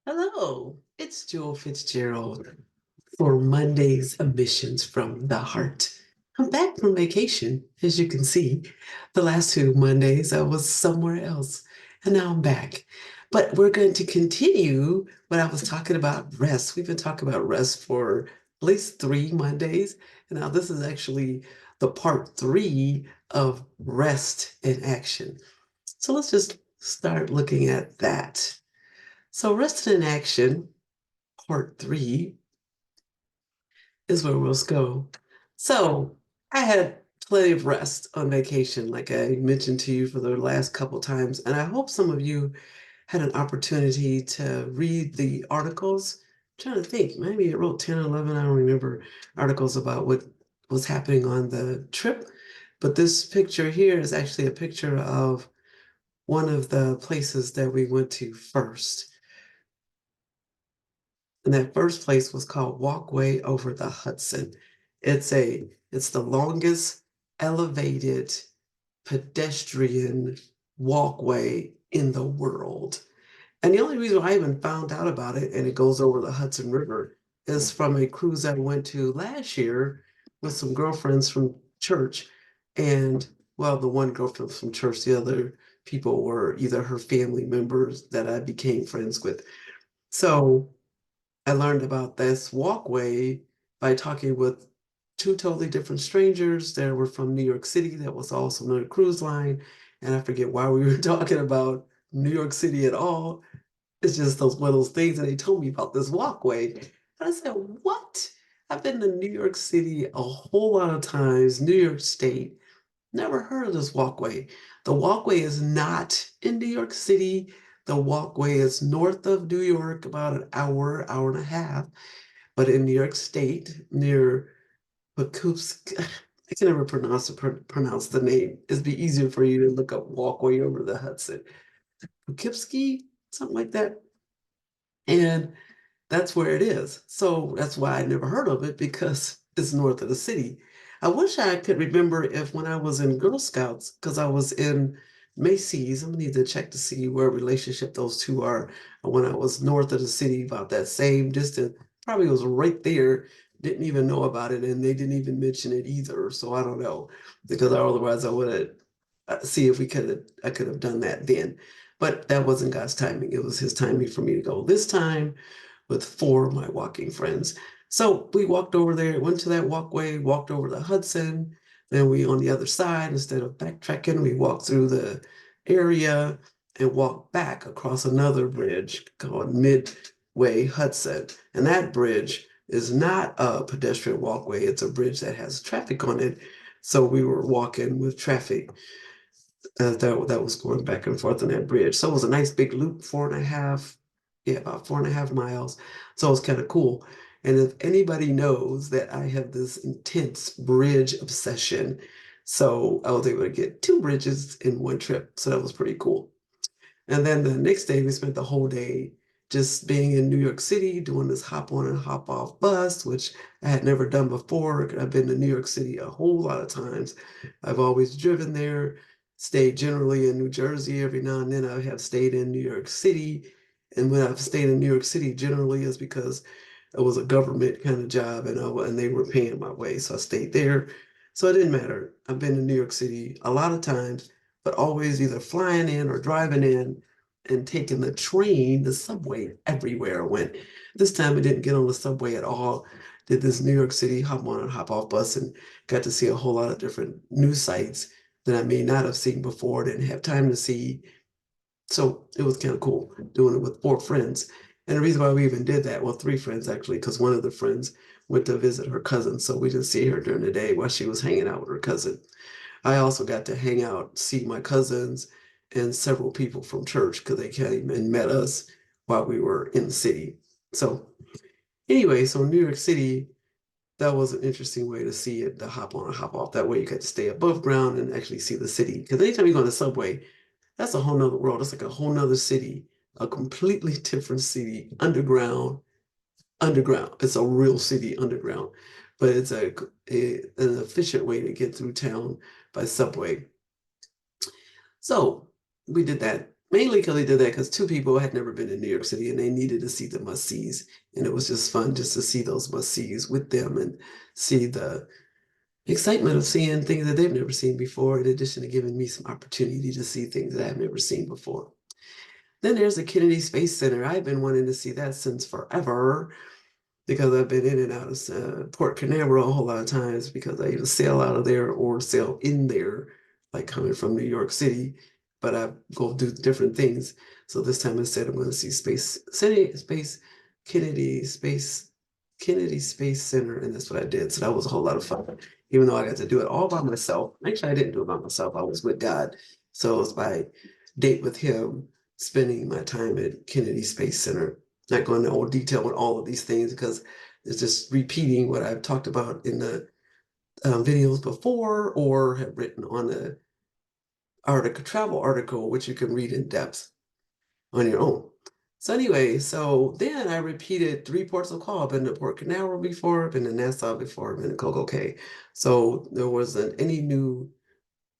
Hello, it's Jewel Fitzgerald for Monday's Emissions from the Heart. I'm back from vacation, as you can see. The last two Mondays I was somewhere else, and now I'm back. But we're going to continue what I was talking about rest. We've been talking about rest for at least 3 Mondays, and now this is actually the part three of rest in action. So let's just start looking at that. So, Rest in Action, part three, is where we'll go. So, I had plenty of rest on vacation, like I mentioned to you for the last couple times, and I hope some of you had an opportunity to read the articles. I'm trying to think, maybe I wrote 10 or 11, I don't remember, articles about what was happening on the trip. But this picture here is actually a picture of one of the places that we went to first. And that first place was called Walkway Over the Hudson. It's the longest elevated pedestrian walkway in the world. And the only reason I even found out about it, and it goes over the Hudson River, is from a cruise I went to last year with some girlfriends from church. And well, the one girlfriend from church, the other people were either her family members that I became friends with. So I learned about this walkway by talking with two totally different strangers that were from New York City that was also on a cruise line. And I forget why we were talking about New York City at all. It's just those one of those things. And they told me about this walkway. And I said, what? I've been to New York City a whole lot of times, New York State. Never heard of this walkway. The walkway is not in New York City. The walkway is north of New York, about an hour, hour and a half, but in New York State, near Poughkeepsie. I can never pronounce the name. It'd be easier for you to look up walkway over the Hudson. Poughkeepsie, something like that. And that's where it is. So that's why I never heard of it because it's north of the city. I wish I could remember if when I was in Girl Scouts, because I was in Macy's, I'm gonna need to check to see where relationship those two are. When I was north of the city, about that same distance, probably was right there. Didn't even know about it, and they didn't even mention it either. So I don't know, because otherwise I would have see if I could have done that then. But that wasn't God's timing. It was His timing for me to go this time with four of my walking friends. So we walked over there, went to that walkway, walked over the Hudson. Then we on the other side, instead of backtracking, we walked through the area and walked back across another bridge called Midway Hudson. And that bridge is not a pedestrian walkway, it's a bridge that has traffic on it. So we were walking with traffic that was going back and forth on that bridge. So it was a nice big loop, 4.5, yeah, about 4.5 miles. So it was kind of cool. And if anybody knows that I have this intense bridge obsession, so I was able to get two bridges in one trip. So that was pretty cool. And then the next day, we spent the whole day just being in New York City, doing this hop on and hop off bus, which I had never done before. I've been to New York City a whole lot of times. I've always driven there, stayed generally in New Jersey. Every now and then I have stayed in New York City. And when I've stayed in New York City, generally is because it was a government kind of job and they were paying my way. So I stayed there. So it didn't matter. I've been to New York City a lot of times, but always either flying in or driving in and taking the train, the subway everywhere I went. This time I didn't get on the subway at all. Did this New York City hop on and hop off bus and got to see a whole lot of different news sites that I may not have seen before, didn't have time to see. So it was kind of cool doing it with four friends. And the reason why we even did that, well, three friends actually, because one of the friends went to visit her cousin. So we didn't see her during the day while she was hanging out with her cousin. I also got to hang out, see my cousins and several people from church because they came and met us while we were in the city. So anyway, so New York City, that was an interesting way to see it, to hop on and hop off. That way you got to stay above ground and actually see the city. Because anytime you go on the subway, that's a whole nother world. It's like a whole nother city, a completely different city, underground, underground. It's a real city underground, but it's an efficient way to get through town by subway. So we did that. Mainly because they did that because two people had never been in New York City and they needed to see the must-sees. And it was just fun just to see those must-sees with them and see the excitement of seeing things that they've never seen before, in addition to giving me some opportunity to see things that I've never seen before. Then there's the Kennedy Space Center. I've been wanting to see that since forever because I've been in and out of Port Canaveral a whole lot of times because I either sail out of there or sail in there, like coming from New York City. But I go do different things. So this time instead, I'm going to see Kennedy Space Center, and that's what I did. So that was a whole lot of fun, even though I got to do it all by myself. Actually, I didn't do it by myself. I was with God. So it was my date with him, spending my time at Kennedy Space Center. Not going into all detail on all of these things because it's just repeating what I've talked about in the videos before or have written on the travel article, which you can read in depth on your own. So anyway, so then I repeated 3 ports of call. I've been to Port Canaveral before, I've been to Nassau before, I've been to Coco Cay. So there wasn't any new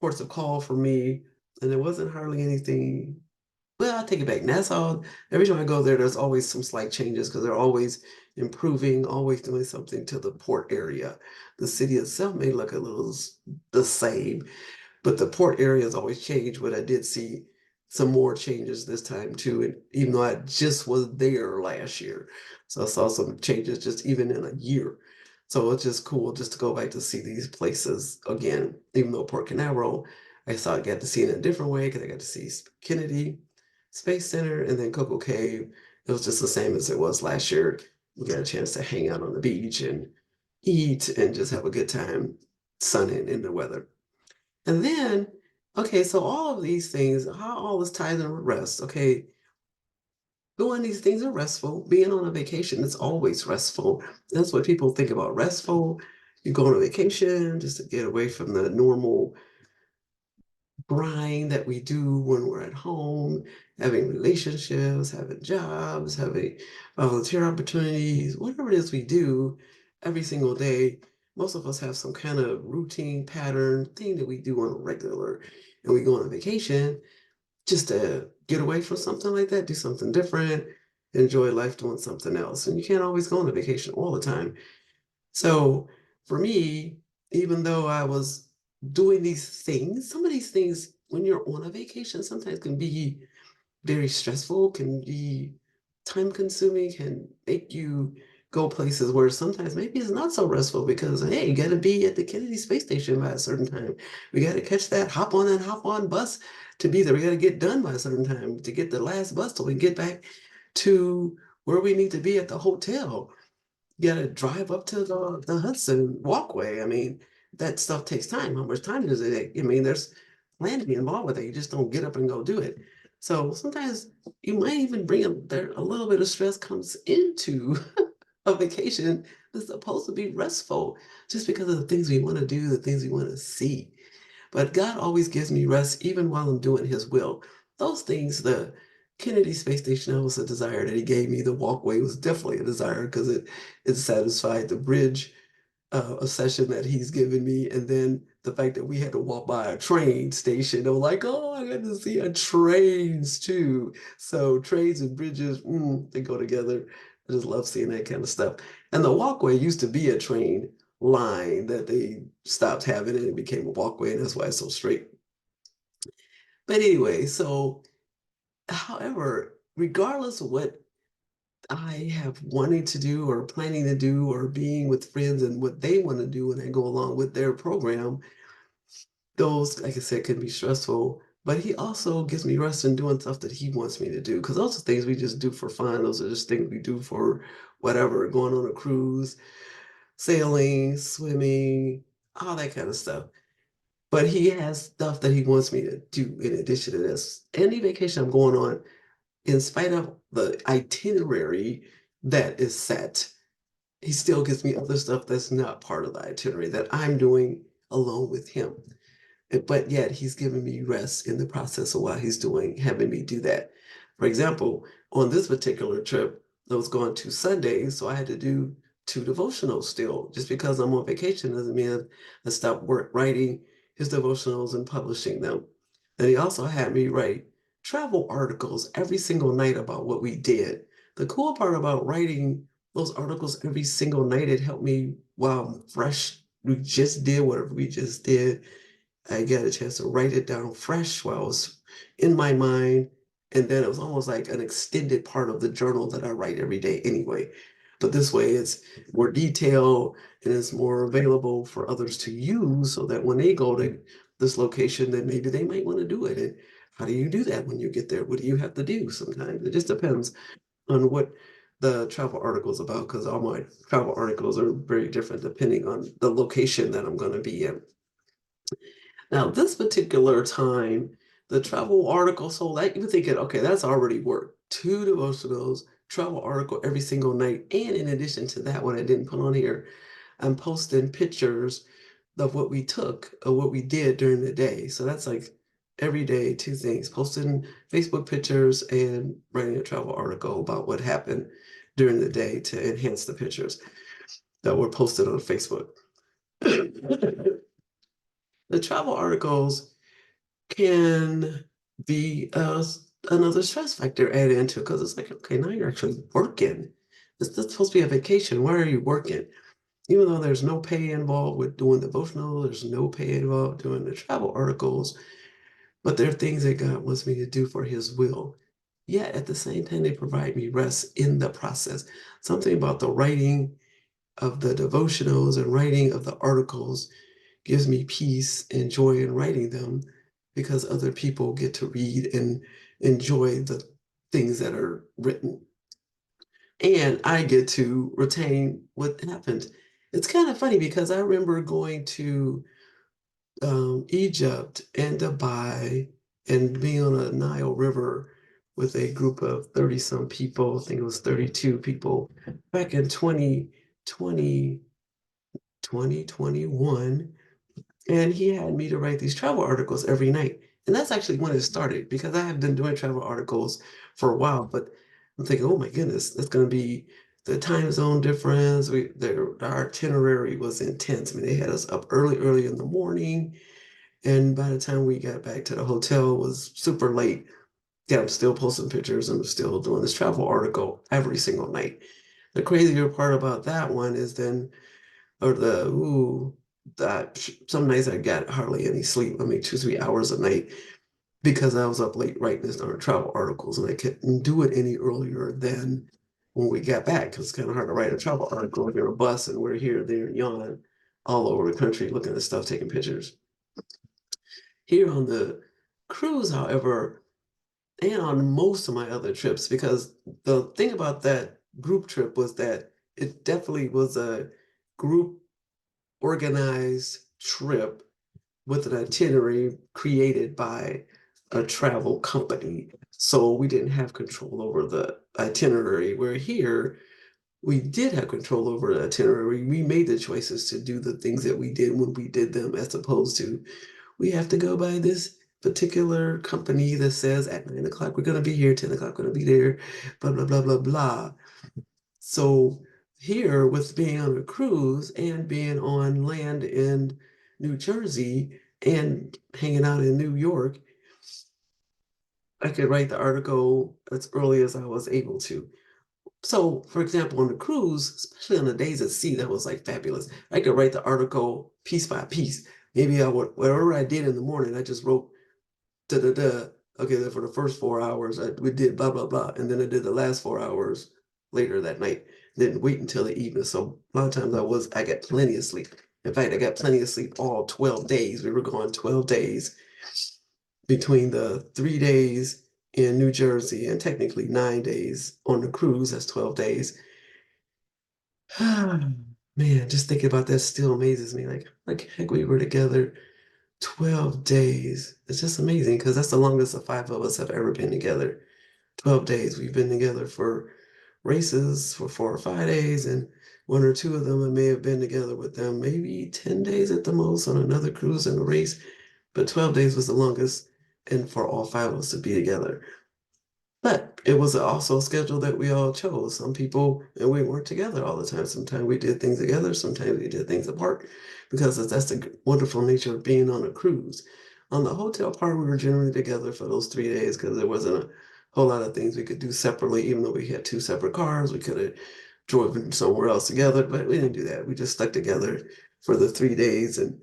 ports of call for me, and there wasn't hardly anything. Well, I'll take it back. Nassau, every time I go there, there's always some slight changes because they're always improving, always doing something to the port area. The city itself may look a little the same, but the port area has always changed. But I did see some more changes this time too, and even though I just was there last year, so I saw some changes just even in a year. So it's just cool just to go back to see these places again. Even though Port Canaveral, I saw I got to see it in a different way because I got to see Kennedy Space Center and then Coco Cave. It was just the same as it was last year. We got a chance to hang out on the beach and eat and just have a good time sunning in the weather. And then, okay, so all of these things, how all this ties in with rest. Okay, doing these things are restful. Being on a vacation is always restful. That's what people think about restful. You go on a vacation just to get away from the normal grind that we do when we're at home, having relationships, having jobs, having volunteer opportunities, whatever it is we do every single day. Most of us have some kind of routine pattern thing that we do on a regular, and we go on a vacation just to get away from something like that, do something different, enjoy life doing something else. And you can't always go on a vacation all the time. So for me, even though I was doing these things, some of these things, when you're on a vacation, sometimes can be very stressful, can be time consuming, can make you go places where sometimes maybe it's not so restful because, hey, you got to be at the Kennedy Space Station by a certain time. We got to catch that hop on and hop on bus to be there. We got to get done by a certain time to get the last bus so we can get back to where we need to be at the hotel. You gotta drive up to the Hudson Walkway. I mean, that stuff takes time. How much time does it take? I mean, there's planning involved with it. You just don't get up and go do it. So sometimes you might even bring a little bit of stress comes into a vacation that's supposed to be restful just because of the things we want to do, the things we want to see. But God always gives me rest even while I'm doing his will. Those things, the Kennedy Space Station, that was a desire that he gave me. The walkway was definitely a desire because it satisfied the bridge a session that he's given me. And then the fact that we had to walk by a train station, I'm like, oh, I got to see a trains too. So trains and bridges, they go together. I just love seeing that kind of stuff. And the walkway used to be a train line that they stopped having and it became a walkway, and that's why it's so straight. But anyway, so however, regardless of what I have wanting to do or planning to do or being with friends and what they want to do and I go along with their program, those, like I said, can be stressful. But he also gives me rest in doing stuff that he wants me to do. Because those are things we just do for fun. Those are just things we do for whatever, going on a cruise, sailing, swimming, all that kind of stuff. But he has stuff that he wants me to do in addition to this. Any vacation I'm going on, in spite of the itinerary that is set, he still gives me other stuff that's not part of the itinerary that I'm doing alone with him. But yet he's giving me rest in the process of while he's doing, having me do that. For example, on this particular trip, I was going to Sundays, so I had to do 2 devotionals still. Just because I'm on vacation doesn't mean I stopped writing his devotionals and publishing them. Then he also had me write travel articles every single night about what we did. The cool part about writing those articles every single night, it helped me while I'm fresh. We just did whatever we just did. I got a chance to write it down fresh while it was in my mind. And then it was almost like an extended part of the journal that I write every day anyway. But this way it's more detailed and it's more available for others to use so that when they go to this location, then maybe they might want to do it. And how do you do that when you get there? What do you have to do sometimes? It just depends on what the travel article is about, because all my travel articles are very different depending on the location that I'm going to be in. Now, this particular time, the travel article, so that you're thinking, okay, that's already work. Two devotionals, travel article every single night. And in addition to that, what I didn't put on here, I'm posting pictures of what we took, of what we did during the day. So that's like every day, two things, posting Facebook pictures and writing a travel article about what happened during the day to enhance the pictures that were posted on Facebook. The travel articles can be another stress factor added into it, because it's like, okay, now you're actually working. This is supposed to be a vacation. Why are you working? Even though there's no pay involved with doing devotional, there's no pay involved doing the travel articles, but there are things that God wants me to do for His will. Yet at the same time, they provide me rest in the process. Something about the writing of the devotionals and writing of the articles gives me peace and joy in writing them, because other people get to read and enjoy the things that are written. And I get to retain what happened. It's kind of funny because I remember going to Egypt and Dubai and being on a Nile River with a group of 30 some people. I think it was 32 people back in 2020, 2021. And he had me to write these travel articles every night. And that's actually when it started, because I have been doing travel articles for a while, but I'm thinking, oh my goodness, that's going to be the time zone difference. Our itinerary was intense. I mean, they had us up early, early in the morning. And by the time we got back to the hotel, it was super late. Yeah, I'm still posting pictures and I'm still doing this travel article every single night. The crazier part about that one is then, or that some nights I got hardly any sleep. I mean, 2, 3 hours a night, because I was up late writing this on travel articles, and I couldn't do it any earlier than when we got back, because it's kind of hard to write a travel article if you're a bus and we're here, there, and yon, all over the country looking at stuff, taking pictures. Here on the cruise, however, and on most of my other trips, because the thing about that group trip was that it definitely was a group organized trip with an itinerary created by a travel company. So we didn't have control over the itinerary. Where here, we did have control over the itinerary. We made the choices to do the things that we did when we did them, as opposed to, we have to go by this particular company that says at 9 o'clock we're going to be here, 10 o'clock we're going to be there, blah, blah, blah, blah, blah. So here, with being on a cruise and being on land in New Jersey and hanging out in New York, I could write the article as early as I was able to. So, for example, on the cruise, especially on the days at sea, that was like fabulous. I could write the article piece by piece. Maybe I would, whatever I did in the morning, I just wrote da da da. Okay, then for the first 4 hours, we did blah blah blah, and then I did the last 4 hours later that night. Didn't wait until the evening. So a lot of times I got plenty of sleep. In fact, I got plenty of sleep all 12 days. We were going 12 days between the 3 days in New Jersey and technically 9 days on the cruise. That's 12 days. Man, just thinking about that still amazes me. Like heck, we were together 12 days. It's just amazing, because that's the longest the five of us have ever been together. 12 days. We've been together for races for 4 or 5 days, and one or two of them I may have been together with them maybe 10 days at the most on another cruise and a race. But 12 days was the longest, and for all five of us to be together. But it was also a schedule that we all chose. Some people, and we weren't together all the time. Sometimes we did things together, sometimes we did things apart, because that's the wonderful nature of being on a cruise. On the hotel part, we were generally together for those 3 days because there wasn't a whole lot of things we could do separately. Even though we had two separate cars, we could have driven somewhere else together, but we didn't do that. We just stuck together for the 3 days. And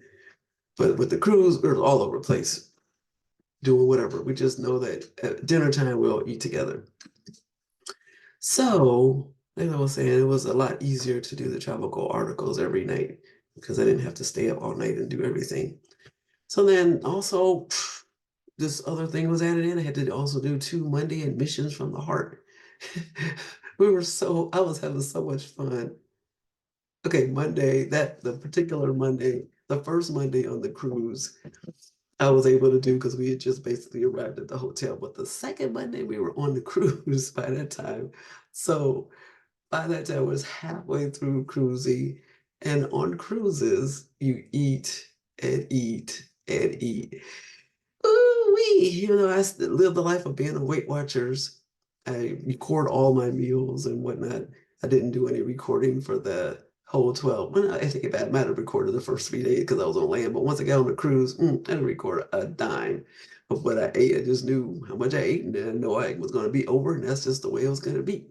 but with the cruise, we were all over the place doing whatever. We just know that at dinner time we'll eat together. So, like I was saying, it was a lot easier to do the tropical articles every night because I didn't have to stay up all night and do everything. So then also this other thing was added in. I had to also do 2 Monday admissions from the heart. I was having so much fun. Okay, Monday, the particular Monday, the first Monday on the cruise, I was able to do because we had just basically arrived at the hotel. But the second Monday, we were on the cruise by that time. So by that time, I was halfway through cruising. And on cruises, you eat and eat and eat. Ooh-wee. I live the life of being a Weight Watchers. I record all my meals and whatnot. I didn't do any recording for the whole 12. Well, I think it might have recorded the first 3 days because I was on land. But once I got on the cruise, I didn't record a dime of what I ate. I just knew how much I ate, and I know I was going to be over, and that's just the way it was going to be.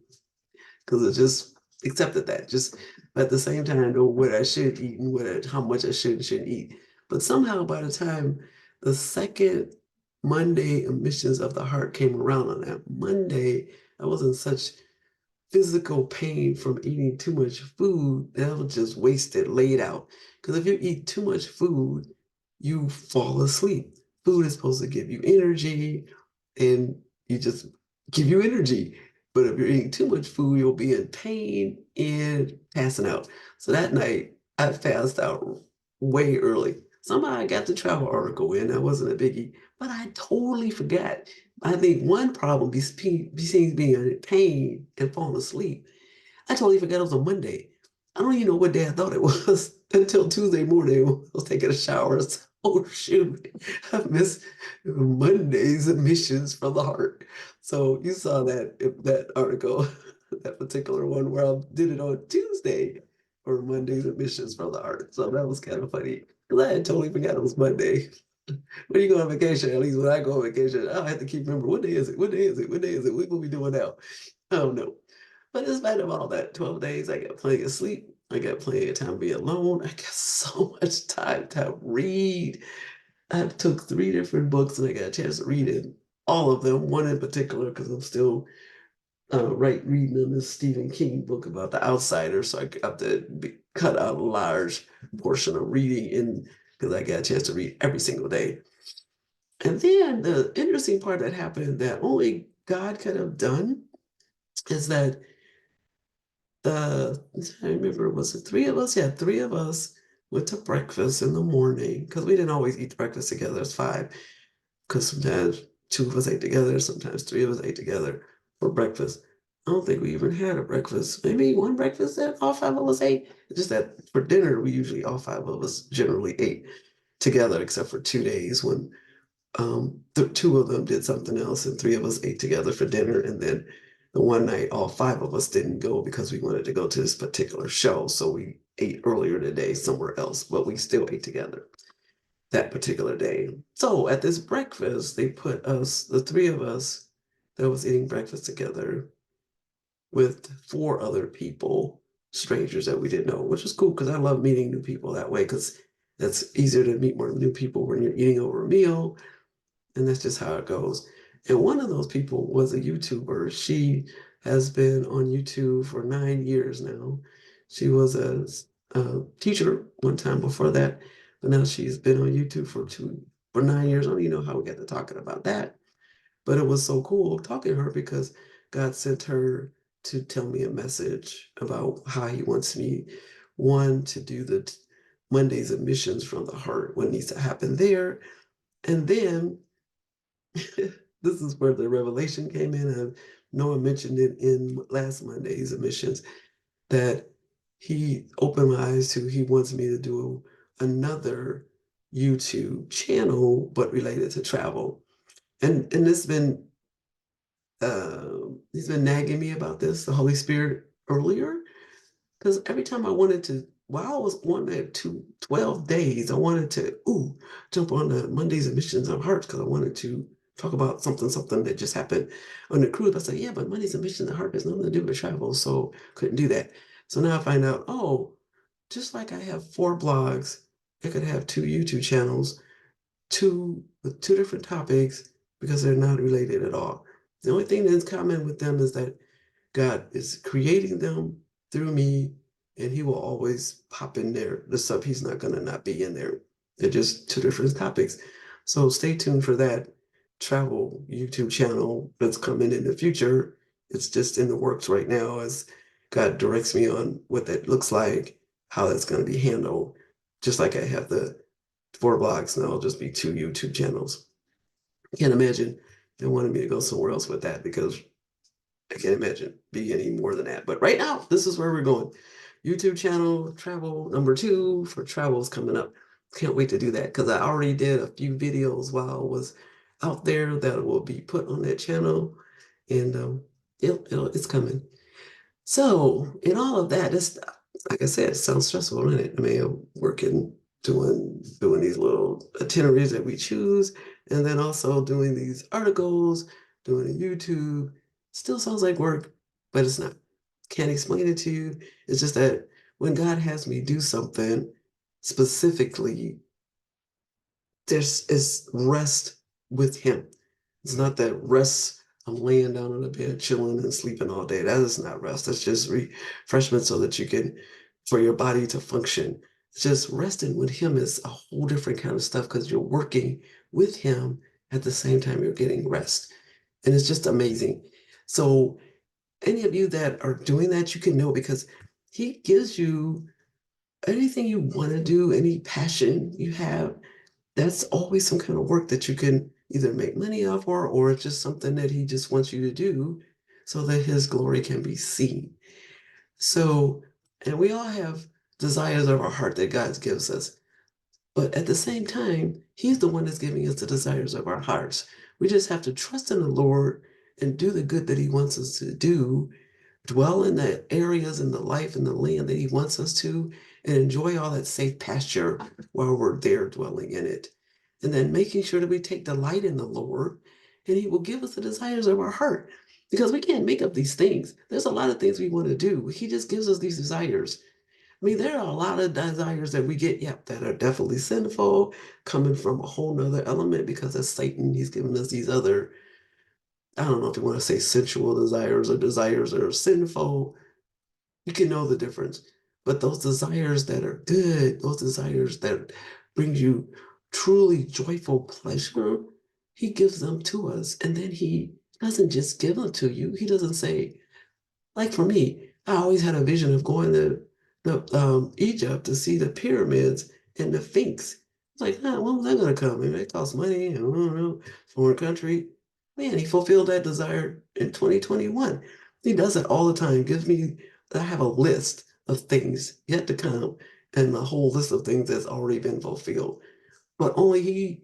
Because I just accepted that. Just but at the same time, I know what I should eat and how much I should and shouldn't eat. But somehow, by the time the second Monday emissions of the heart came around on that Monday, I was in such physical pain from eating too much food that was just wasted, laid out. Because if you eat too much food, you fall asleep. Food is supposed to give you energy and you just give you energy. But if you're eating too much food, you'll be in pain and passing out. So that night, I passed out way early. Somehow I got the travel article in. That wasn't a biggie, but I totally forgot. I think one problem besides being in pain and falling asleep, I totally forgot it was a Monday. I don't even know what day I thought it was until Tuesday morning when I was taking a shower. Oh shoot, I missed Monday's admissions from the heart. So you saw that article, that particular one where I did it on Tuesday or Monday's admissions from the heart. So that was kind of funny because I had totally forgot it was Monday. When you go on vacation, at least when I go on vacation, I have to keep remember what day is it? What day is it? What day is it? What we doing now? I don't know. But in spite of all that, 12 days, I got plenty of sleep. I got plenty of time to be alone. I got so much time to read. I took 3 different books and I got a chance to read it. All of them, one in particular, because I'm still reading this Stephen King book about the outsider. So I got to cut out a large portion of reading in because I got a chance to read every single day. And then the interesting part that happened that only God could have done is that I remember, was it 3 of us? Yeah, 3 of us went to breakfast in the morning because we didn't always eat breakfast together as five. Because sometimes 2 of us ate together, sometimes 3 of us ate together for breakfast. I don't think we even had a breakfast. Maybe one breakfast that all 5 of us ate. It's just that for dinner, we usually all 5 of us generally ate together, except for 2 days when the 2 of them did something else and 3 of us ate together for dinner. And then the one night, all 5 of us didn't go because we wanted to go to this particular show. So we ate earlier today somewhere else, but we still ate together that particular day. So at this breakfast, they put us, the 3 of us that was eating breakfast together with 4 other people, strangers that we didn't know, which was cool because I love meeting new people that way because that's easier to meet more new people when you're eating over a meal. And that's just how it goes. And one of those people was a YouTuber. She has been on YouTube for 9 years now. She was a teacher one time before that, but now she's been on YouTube for 9 years. I don't even know how we got to talking about that, but it was so cool talking to her because God sent her to tell me a message about how He wants me, one, to do the Mondays of missions from the heart, what needs to happen there, and then this is where the revelation came in. Noah mentioned it in last Monday's emissions that he opened my eyes to. He wants me to do another YouTube channel, but related to travel. And he's been nagging me about this, the Holy Spirit, earlier, because every time I wanted to while I was on that 12 days, I wanted to jump on the Mondays and Missions of Hearts because I wanted to talk about something that just happened on the cruise. I said, yeah, but Mondays and Missions of Heart has nothing to do with travel, so couldn't do that. So now I find out, just like I have 4 blogs, I could have 2 YouTube channels, two with 2 different topics because they're not related at all. The only thing that's common with them is that God is creating them through me, and He will always pop in there. The stuff He's not going to not be in there. They're just 2 different topics. So stay tuned for that travel YouTube channel that's coming in the future. It's just in the works right now as God directs me on what that looks like, how that's going to be handled. Just like I have the 4 blogs, now it'll just be 2 YouTube channels. I can't imagine they wanted me to go somewhere else with that because I can't imagine being any more than that. But right now, this is where we're going. YouTube channel travel number 2 for travels coming up. Can't wait to do that because I already did a few videos while I was out there that will be put on that channel, and it's coming. So, in all of that, it's like I said, it sounds stressful, isn't it? I mean, I'm working, doing these little itineraries that we choose, and then also doing these articles, doing a YouTube. Still sounds like work, but it's not. Can't explain it to you. It's just that when God has me do something specifically, there's is rest with Him. It's not that rest. I'm laying down on the bed, chilling and sleeping all day. That is not rest. That's just refreshment so that you can, for your body to function. It's just resting with Him is a whole different kind of stuff because you're working with Him at the same time you're getting rest. And it's just amazing. So, any of you that are doing that, you can know because He gives you anything you want to do, any passion you have, that's always some kind of work that you can either make money off or it's just something that He just wants you to do so that His glory can be seen. So, and we all have desires of our heart that God gives us. But at the same time, He's the one that's giving us the desires of our hearts. We just have to trust in the Lord and do the good that He wants us to do, dwell in the areas in the life and the land that He wants us to, and enjoy all that safe pasture while we're there dwelling in it. And then making sure that we take delight in the Lord, and He will give us the desires of our heart. Because we can't make up these things. There's a lot of things we want to do. He just gives us these desires. I mean, there are a lot of desires that we get, yep, that are definitely sinful, coming from a whole nother element because of Satan. He's given us these other, I don't know if you want to say sensual desires that are sinful. You can know the difference. But those desires that are good, those desires that bring you truly joyful pleasure, He gives them to us. And then He doesn't just give them to you. He doesn't say, like for me, I always had a vision of going to Egypt to see the pyramids and the Sphinx. It's like, when was that going to come? Maybe it costs money. I don't know. Foreign country. Man, He fulfilled that desire in 2021. He does it all the time. I have a list of things yet to come and a whole list of things that's already been fulfilled. But only He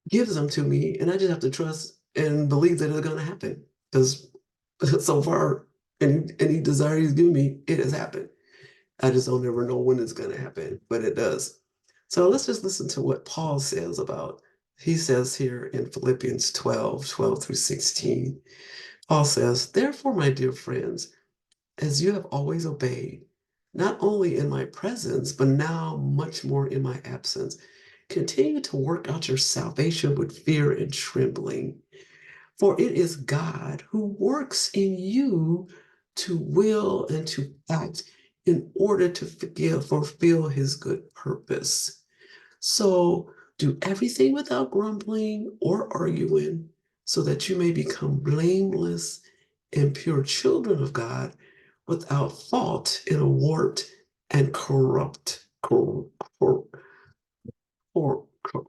gives them to me, and I just have to trust and believe that it's going to happen. Because so far, any desire He's given me, it has happened. I just don't ever know when it's going to happen, but it does. So let's just listen to what Paul says about. He says here in Philippians 12 through 16, Paul says, therefore, my dear friends, as you have always obeyed, not only in my presence, but now much more in my absence, continue to work out your salvation with fear and trembling. For it is God who works in you to will and to act in order to fulfill His good purpose. So do everything without grumbling or arguing, so that you may become blameless and pure children of God without fault in a warped and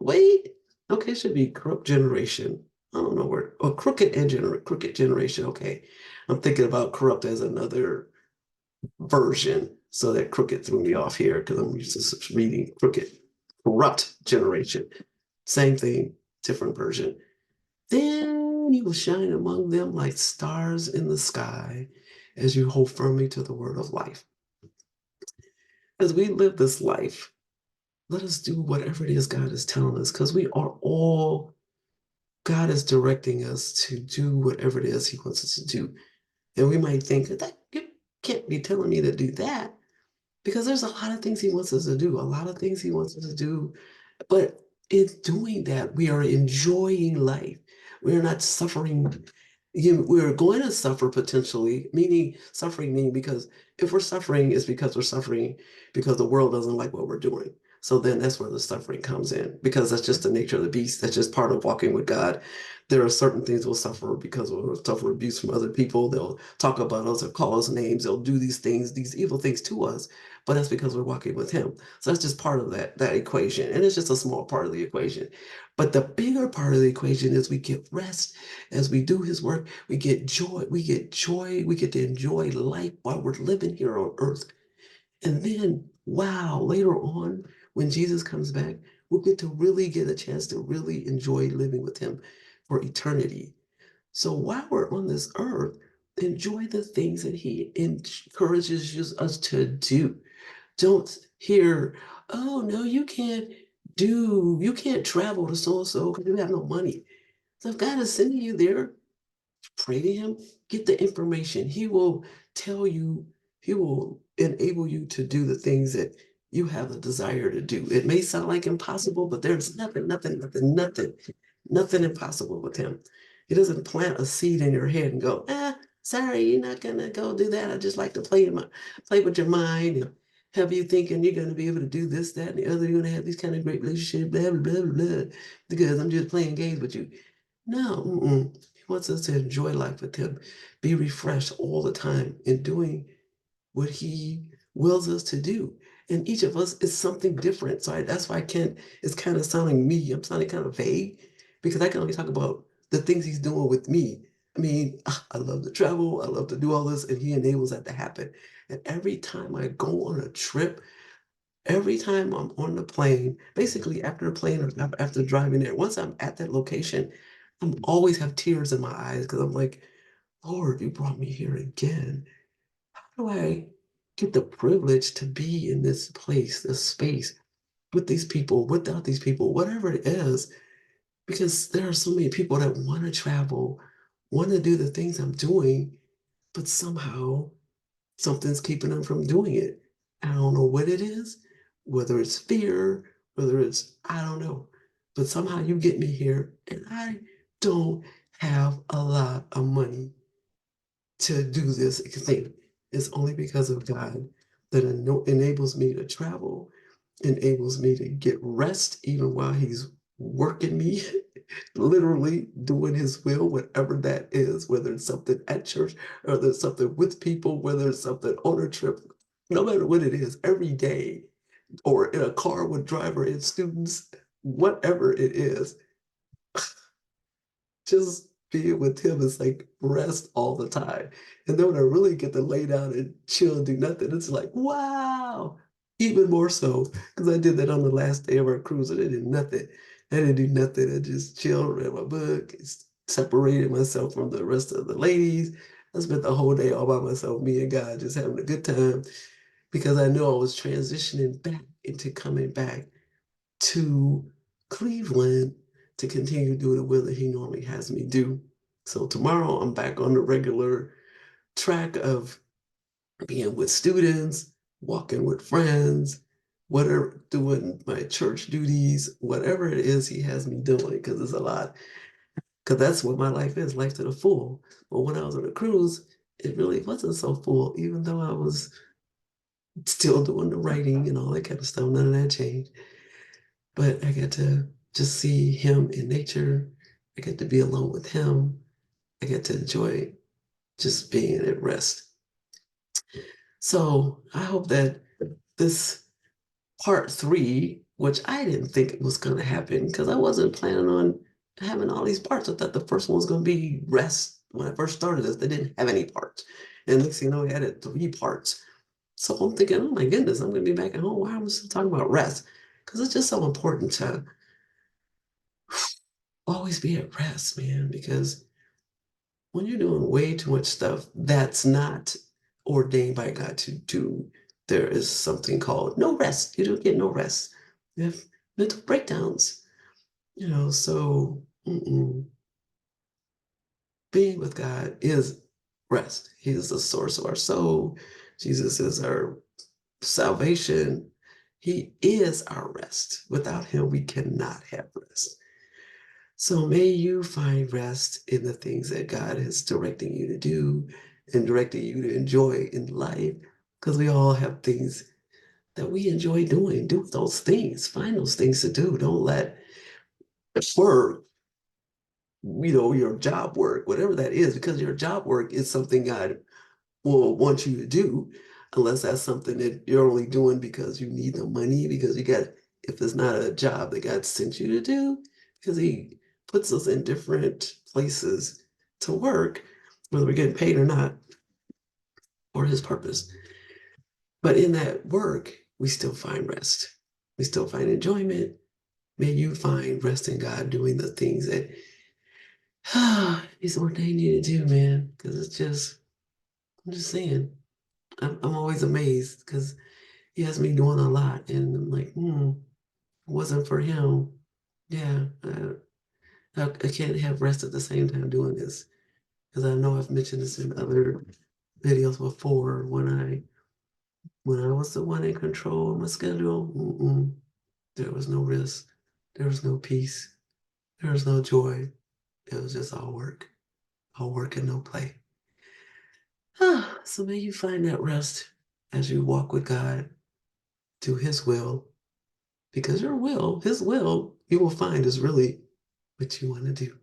wait, okay, it should be corrupt generation. I don't know where, or crooked generation. Okay, I'm thinking about corrupt as another version, so that crooked threw me off here because I'm used to reading crooked. Corrupt generation, same thing, different version. Then you will shine among them like stars in the sky as you hold firmly to the word of life. as we live this life, let us do whatever it is God is telling us, because we are all, God is directing us to do whatever it is He wants us to do. And we might think that you can't be telling me to do that, because there's a lot of things He wants us to do, a lot of things He wants us to do. But in doing that, we are enjoying life. We're not suffering. We're going to suffer potentially, meaning suffering, meaning because if we're suffering, it's because we're suffering because the world doesn't like what we're doing. So then that's where the suffering comes in, because that's just the nature of the beast. That's just part of walking with God. There are certain things we'll suffer because we'll suffer abuse from other people. They'll talk about us or call us names. They'll do these things, these evil things to us, but that's because we're walking with Him. So that's just part of that equation. And it's just a small part of the equation. But the bigger part of the equation is we get rest as we do His work. We get joy. We get joy. We get to enjoy life while we're living here on earth. And then, wow, later on, when Jesus comes back, we'll get to really get a chance to really enjoy living with Him for eternity. So while we're on this earth, enjoy the things that He encourages us to do. Don't hear, oh no, you can't travel to so and so because you have no money. So if God is sending you there, pray to Him, get the information. He will tell you, He will enable you to do the things that you have a desire to do. It may sound like impossible, but there's nothing impossible with Him. He doesn't plant a seed in your head and go, sorry, you're not gonna go do that. I just like to play with your mind and have you thinking you're gonna be able to do this, that, and the other. You're gonna have these kind of great relationships, blah, blah, blah, blah, blah, because I'm just playing games with you. No, He wants us to enjoy life with Him, be refreshed all the time in doing what He wills us to do. And each of us is something different. So that's why I can't, it's kind of sounding me, I'm sounding kind of vague, because I can only talk about the things He's doing with me. I mean, I love to travel, I love to do all this, and He enables that to happen. And every time I go on a trip, every time I'm on the plane, basically after the plane or after driving there, once I'm at that location, I'm always have tears in my eyes because I'm like, Lord, you brought me here again. How do I get the privilege to be in this place, this space, with these people, without these people, whatever it is? Because there are so many people that want to travel, want to do the things I'm doing, but somehow something's keeping them from doing it. I don't know what it is, whether it's fear, whether it's, I don't know. But somehow you get me here, and I don't have a lot of money to do this thing. It's only because of God that enables me to travel, enables me to get rest even while He's working me, literally doing His will, whatever that is, whether it's something at church or there's something with people, whether it's something on a trip, no matter what it is, every day, or in a car with driver and students, whatever it is, just being with Him is like rest all the time. And then when I really get to lay down and chill and do nothing, it's like, wow, even more so. Because I did that on the last day of our cruise and I did nothing. I didn't do nothing. I just chilled, read my book, separated myself from the rest of the ladies. I spent the whole day all by myself, me and God, just having a good time because I knew I was transitioning back into coming back to Cleveland to continue to do the will that He normally has me do. So tomorrow I'm back on the regular track of being with students, walking with friends, whatever, doing my church duties, whatever it is He has me doing, because it's a lot. Because that's what my life is, life to the full. But when I was on a cruise, it really wasn't so full, even though I was still doing the writing and all that kind of stuff. None of that changed. But I got to just see Him in nature. I get to be alone with Him. I get to enjoy just being at rest. So I hope that this part three, which I didn't think it was going to happen because I wasn't planning on having all these parts. I thought the first one was going to be rest. When I first started this, they didn't have any parts. And next thing you know, we added 3 parts. So I'm thinking, oh my goodness, I'm going to be back at home. Why am I still talking about rest? Because it's just so important to always be at rest, man, because when you're doing way too much stuff that's not ordained by God to do, there is something called no rest. You don't get no rest. You have mental breakdowns, so being with God is rest. He is the source of our soul. Jesus is our salvation. He is our rest. Without him, we cannot have rest. So may you find rest in the things that God is directing you to do and directing you to enjoy in life, because we all have things that we enjoy doing. Do those things. Find those things to do. Don't let work, your job work, whatever that is, because your job work is something God will want you to do, unless that's something that you're only doing because you need the money, because if it's not a job that God sent you to do, because he puts us in different places to work, whether we're getting paid or not, for his purpose. But in that work, we still find rest. We still find enjoyment. May you find rest in God doing the things that he's ordained you to do, man. Because I'm just saying, I'm always amazed because he has me doing a lot, and I'm like, it wasn't for him. Yeah, I can't have rest at the same time doing this, because I know I've mentioned this in other videos before. When I was the one in control of my schedule, there was no rest, there was no peace, there was no joy. It was just all work and no play. So may you find that rest as you walk with God, do His will, because His will, you will find is really what you want to do.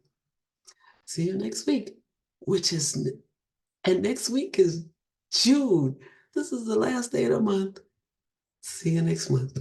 See you next week, and next week is June. This is the last day of the month. See you next month.